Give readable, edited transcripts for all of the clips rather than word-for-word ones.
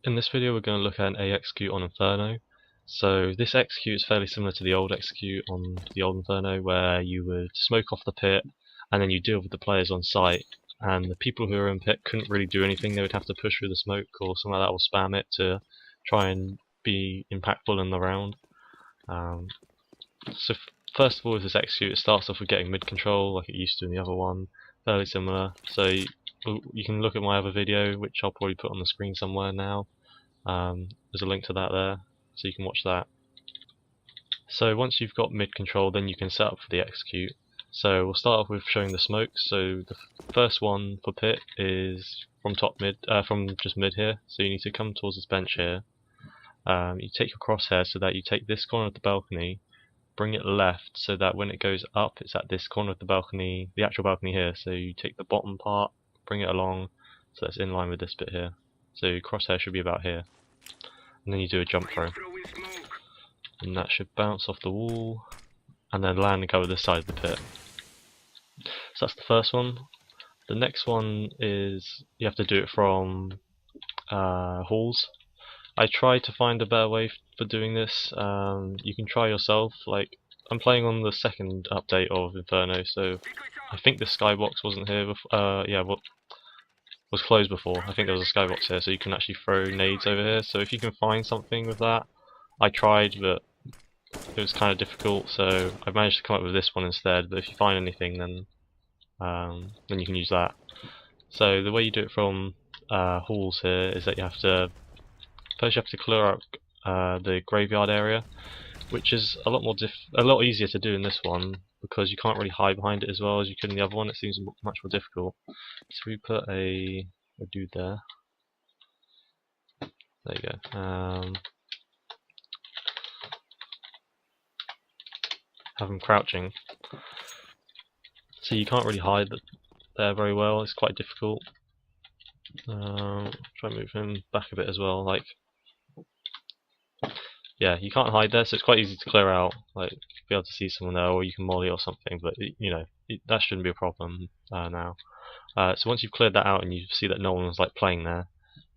In this video we're going to look at an A execute on Inferno. So this execute is fairly similar to the old execute on the old Inferno, where you would smoke off the pit and then you deal with the players on site, and the people who are in pit couldn't really do anything. They would have to push through the smoke or something like that, or spam it to try and be impactful in the round. So first of all, with this execute, it starts off with getting mid control like it used to in the other one, fairly similar. So you can look at my other video, which I'll probably put on the screen somewhere now. There's a link to that there, so you can watch that. So once you've got mid control, then you can set up for the execute. So we'll start off with showing the smoke. So the first one for pit is from from just mid here. So you need to come towards this bench here. You take your crosshair so that you take this corner of the balcony, bring it left so that when it goes up, it's at this corner of the balcony, the actual balcony here. So you take the bottom part, bring it along, so it's in line with this bit here. So your crosshair should be about here. And then you do a jump throw. And that should bounce off the wall and then land and cover this side of the pit. So that's the first one. The next one is you have to do it from halls. I tried to find a better way for doing this. You can try yourself. Like, I'm playing on the second update of Inferno, so I think the skybox wasn't here before. Was closed before. I think there was a skybox here, so you can actually throw nades over here. So if you can find something with that, I tried, but it was kind of difficult. So I managed to come up with this one instead. But if you find anything, then you can use that. So the way you do it from halls here is that you have to clear out the graveyard area, which is a lot easier to do in this one because you can't really hide behind it as well as you could in the other one. It seems much more difficult. So we put a dude there. There you go. Have him crouching. So you can't really hide there very well. It's quite difficult. Try and move him back a bit as well. Like, yeah, you can't hide there, so it's quite easy to clear out. Like, be able to see someone there, or you can molly or something. But that shouldn't be a problem now. So once you've cleared that out and you see that no one's like playing there,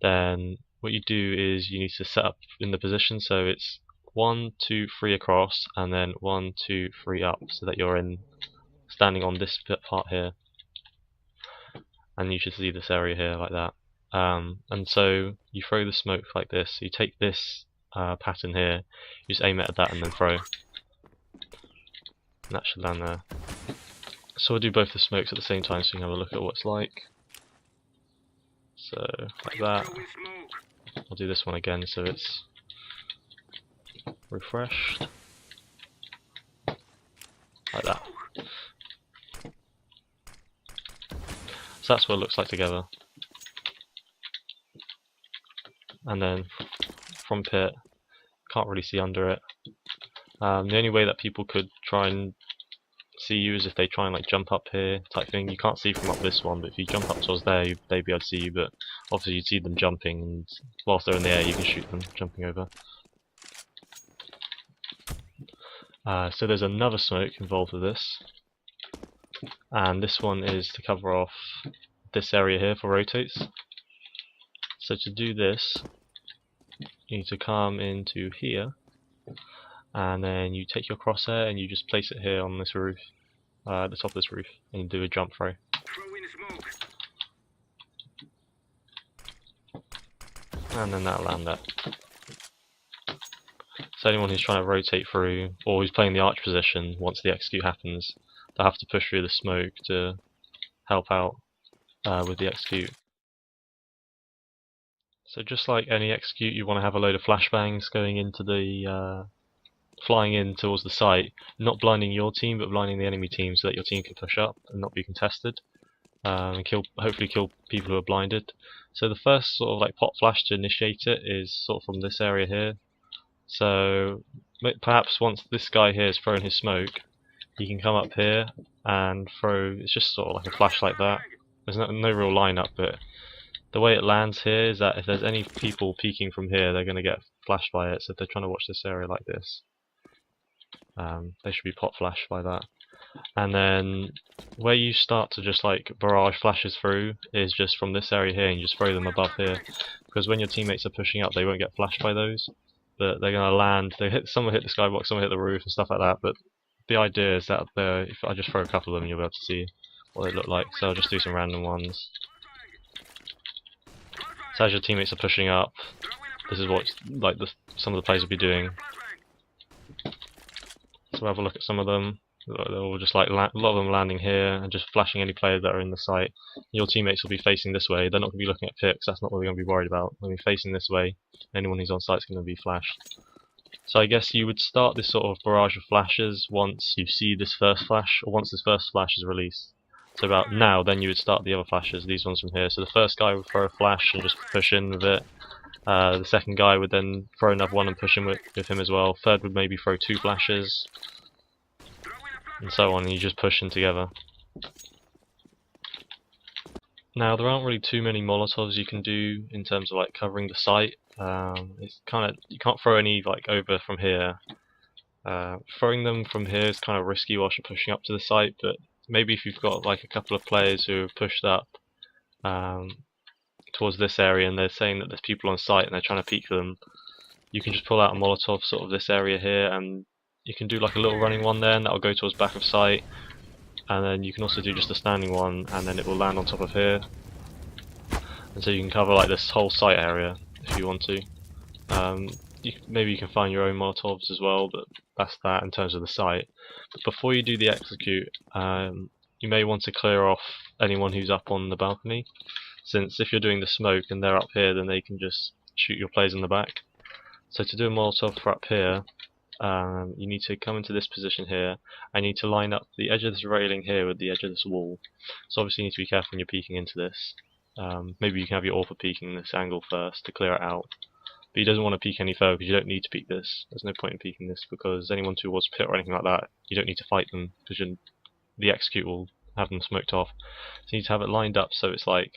then what you do is you need to set up in the position. So it's 1, 2, 3 across, and then 1, 2, 3 up, so that you're standing on this part here, and you should see this area here like that. And so you throw the smoke like this. So you take this pattern here, you just aim it at that and then throw. And that should land there. So we'll do both the smokes at the same time so you can have a look at what it's like. So, like that. I'll do this one again so it's refreshed. Like that. So that's what it looks like together. And then from pit, can't really see under it. The only way that people could try and see you is if they try and like jump up here type thing. You can't see from up this one, but if you jump up towards there, they'd be able to see you. But obviously you'd see them jumping, and whilst they're in the air, you can shoot them jumping over. So there's another smoke involved with this, and this one is to cover off this area here for rotates. So to do this, you need to come into here, and then you take your crosshair and you just place it here on this roof, at the top of this roof, and you do a jump throw. And then that'll land there. So anyone who's trying to rotate through, or who's playing the arch position, once the execute happens, they'll have to push through the smoke to help out with the execute. So just like any execute, you want to have a load of flashbangs going into the flying in towards the site, not blinding your team but blinding the enemy team so that your team can push up and not be contested, and hopefully kill people who are blinded. So the first sort of like pot flash to initiate it is sort of from this area here. So perhaps once this guy here has thrown his smoke, he can come up here and throw. It's just sort of like a flash like that. There's no real lineup, but the way it lands here is that if there's any people peeking from here, they're going to get flashed by it. So if they're trying to watch this area like this, they should be pot flashed by that. And then where you start to just like barrage flashes through is just from this area here, and you just throw them above here, because when your teammates are pushing up they won't get flashed by those, but they're going to land, some will hit the skybox, some will hit the roof and stuff like that, but the idea is that if I just throw a couple of them you'll be able to see what they look like. So I'll just do some random ones. So as your teammates are pushing up, this is what like some of the players will be doing. So we'll have a look at some of them. They're all just like a lot of them landing here and just flashing any players that are in the site. Your teammates will be facing this way. They're not going to be looking at picks. That's not what they're going to be worried about. They'll be facing this way. Anyone who's on site is going to be flashed. So I guess you would start this sort of barrage of flashes once you see this first flash, or once this first flash is released. So about now, then you would start the other flashes, these ones from here. So the first guy would throw a flash and just push in with it. The second guy would then throw another one and push in with him as well. Third would maybe throw 2 flashes, and so on, and you just push them together. Now there aren't really too many Molotovs you can do in terms of like covering the site. It's kind of, you can't throw any like over from here. Throwing them from here is kind of risky whilst you're pushing up to the site, but maybe if you've got like a couple of players who have pushed up towards this area and they're saying that there's people on site and they're trying to peek them, you can just pull out a Molotov sort of this area here, and you can do like a little running one there, and that'll go towards back of site, and then you can also do just a standing one and then it will land on top of here, and so you can cover like this whole site area if you want to. Maybe you can find your own Molotovs as well, but that's that in terms of the site. But before you do the execute, you may want to clear off anyone who's up on the balcony, since if you're doing the smoke and they're up here, then they can just shoot your players in the back. So to do a Molotov for up here, you need to come into this position here. I need to line up the edge of this railing here with the edge of this wall. So obviously you need to be careful when you're peeking into this. Maybe you can have your AWP peeking this angle first to clear it out. But he doesn't want to peek any further because you don't need to peek this. There's no point in peeking this because anyone towards pit or anything like that, you don't need to fight them because the execute will have them smoked off. So you need to have it lined up so it's like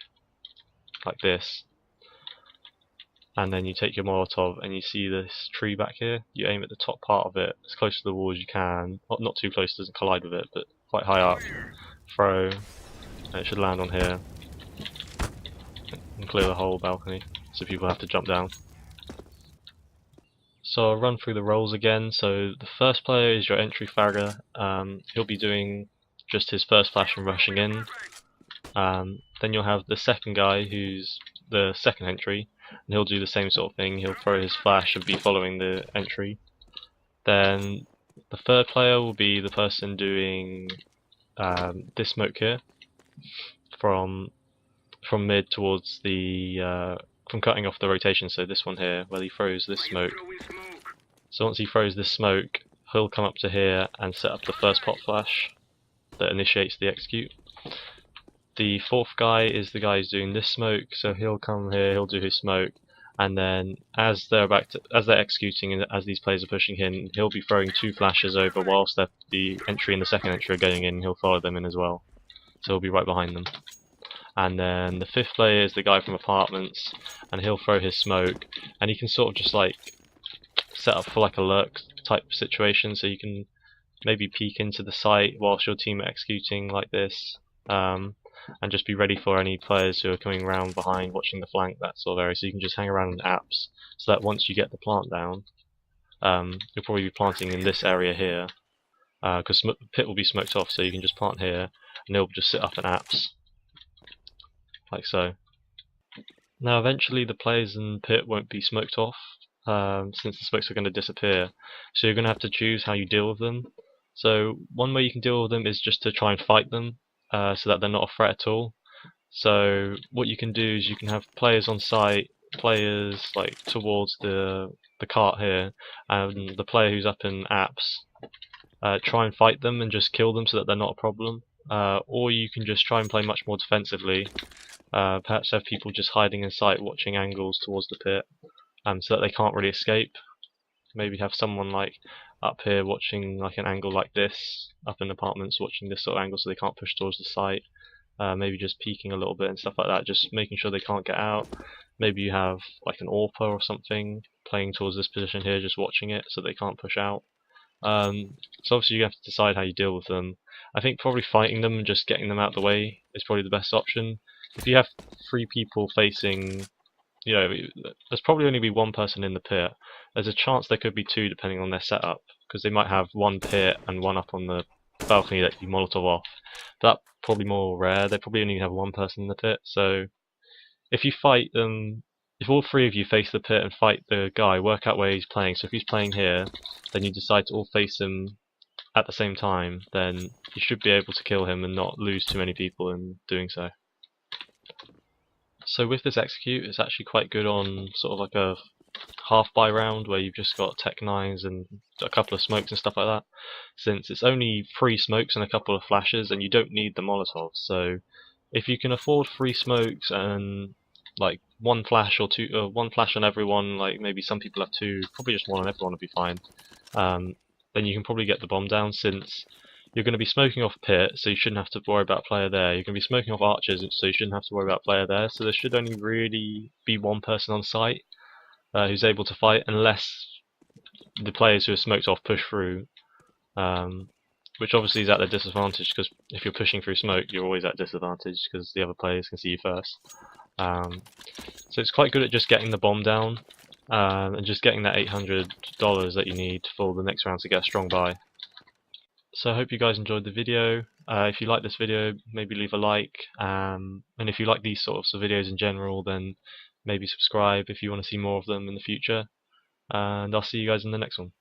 this. And then you take your Molotov and you see this tree back here. You aim at the top part of it as close to the wall as you can. Not too close, it doesn't collide with it, but quite high up. Throw, and it should land on here and clear the whole balcony, so people have to jump down. So I'll run through the roles again. So the first player is your entry fragger. He'll be doing just his first flash and rushing in. Then you'll have the second guy who's the second entry, and he'll do the same sort of thing. He'll throw his flash and be following the entry. Then the third player will be the person doing this smoke here, from mid towards the from cutting off the rotation. So this one here, where he throws this smoke. So once he throws this smoke, he'll come up to here and set up the first pot flash that initiates the execute. The fourth guy is the guy who's doing this smoke, so he'll come here, he'll do his smoke, and then as they're executing and as these players are pushing in, he'll be throwing 2 flashes over whilst the entry and the second entry are going in. He'll follow them in as well, so he'll be right behind them. And then the fifth player is the guy from apartments, and he'll throw his smoke, and he can sort of just like set up for like a lurk type situation, so you can maybe peek into the site whilst your team are executing like this. And just be ready for any players who are coming around behind watching the flank, that sort of area. So you can just hang around in apps, so that once you get the plant down, you'll probably be planting in this area here, because the pit will be smoked off, so you can just plant here and they'll just sit up in apps like so. Now eventually the players in the pit won't be smoked off, since the smokes are going to disappear, so you're going to have to choose how you deal with them. So one way you can deal with them is just to try and fight them, so that they're not a threat at all. So what you can do is you can have players on site, players like towards the cart here, and the player who's up in apps, try and fight them and just kill them so that they're not a problem. Or you can just try and play much more defensively, perhaps have people just hiding in sight watching angles towards the pit, so that they can't really escape. Maybe have someone like up here watching like an angle like this, up in apartments watching this sort of angle so they can't push towards the site. Maybe just peeking a little bit and stuff like that, just making sure they can't get out. Maybe you have like an AWPer or something playing towards this position here, just watching it so they can't push out. So obviously you have to decide how you deal with them. I think probably fighting them and just getting them out of the way is probably the best option. If you have 3 people facing, you know, there's probably only be 1 person in the pit. There's a chance there could be 2 depending on their setup, because they might have 1 pit and 1 up on the balcony that you Molotov off. That's probably more rare. They probably only have 1 person in the pit. So if you fight them, if all 3 of you face the pit and fight the guy, work out where he's playing. So if he's playing here, then you decide to all face him at the same time, then you should be able to kill him and not lose too many people in doing so. So with this execute, it's actually quite good on sort of like a half buy round where you've just got Tech 9s and a couple of smokes and stuff like that, since it's only 3 smokes and a couple of flashes and you don't need the Molotov. So if you can afford 3 smokes and like 1 flash or 2, 1 flash on everyone, like maybe some people have 2, probably just 1 on everyone would be fine, then you can probably get the bomb down, since you're going to be smoking off pit, so you shouldn't have to worry about player there. You're going to be smoking off archers, so you shouldn't have to worry about player there. So there should only really be 1 person on site who's able to fight, unless the players who are smoked off push through, which obviously is at their disadvantage, because if you're pushing through smoke, you're always at disadvantage because the other players can see you first. So it's quite good at just getting the bomb down and just getting that $800 that you need for the next round to get a strong buy. So I hope you guys enjoyed the video. If you like this video, maybe leave a like, and if you like these sorts of videos in general, then maybe subscribe if you want to see more of them in the future, and I'll see you guys in the next one.